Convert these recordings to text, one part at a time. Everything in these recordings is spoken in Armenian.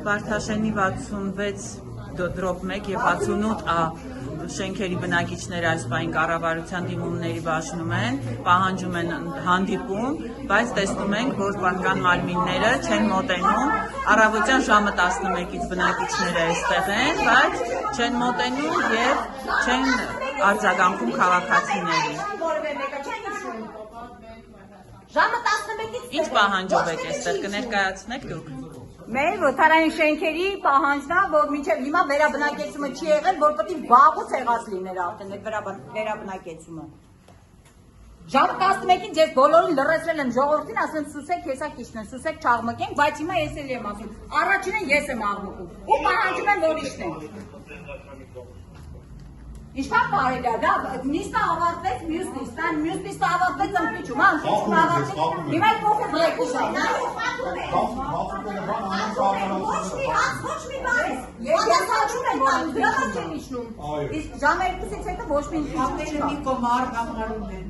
Վարդաշենի 66 դրոպ 1 և 68A շենքերի բնակիչները այս պահին կառավարության դիմումների բաժնում են, պահանջում են հանդիպում, բայց տեսնում ենք, որ պատկան մարմինները չեն մոտենում, առավոտյան ժամը 11-ից բնակիչները այստեղ են, բայց չեն մոտենում և չեն արձագանքում քաղաքացիներին։ Ժամը 11-ից Ինչ պահանջով եք այստեղ, կներկայացնեք դուք։ Մեր վթարային շենքերի պահանջն է, որ մինչև հիմա վերաբնակեցումը չի եղել, որ պետք է վաղուց եղած լիներ արդեն այդ վերաբնակեցումը։ Ժամը 11-ին ես բոլորին լռեցրել եմ ժողովրդին, ասեմ սուսեք, հեսա քիչն են, սուսեք չաղմկենք, բայց հիմա ես էլ եմ ասում, առաջինը ես եմ աղմկում, ու պահանջում եմ, որ իշտենք։ Ինչքան կարելի է, դա նիստը ավարտվեց, մյուս նիստը ավարտվեց ընդմիջում, հիմա այդ փոխը բլեքուս է։ Ոչ մի բան, ես հաճում եմ, որ դրամա չեն իջնում, իսկ ժամը 2-ից հետո ոչ մի մի կոմար համարում են։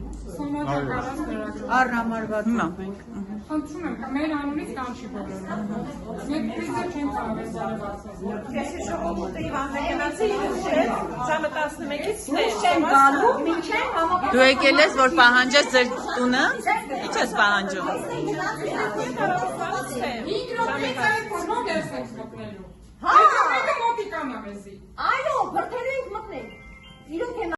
Առնամարված ենք։ Խնդրում եմ, մեր անունից կանչի բոլորը։ Մեկ պրիզը չեն ծավալ Ես ժողովուրդը Իվաննագնացի ժամը 11-ից չեն գալու, մինչև համապատասխան։ Դու եկել ես, որ պահանջես ձեր տունը, ինչ ես պահանջում։ 5 րոպե կորնով ես եք մտնելու։ Հա, Մեկը մոտիկան է մեզի։ այո, բրդելու ենք մտնենք։ Իրոք եմ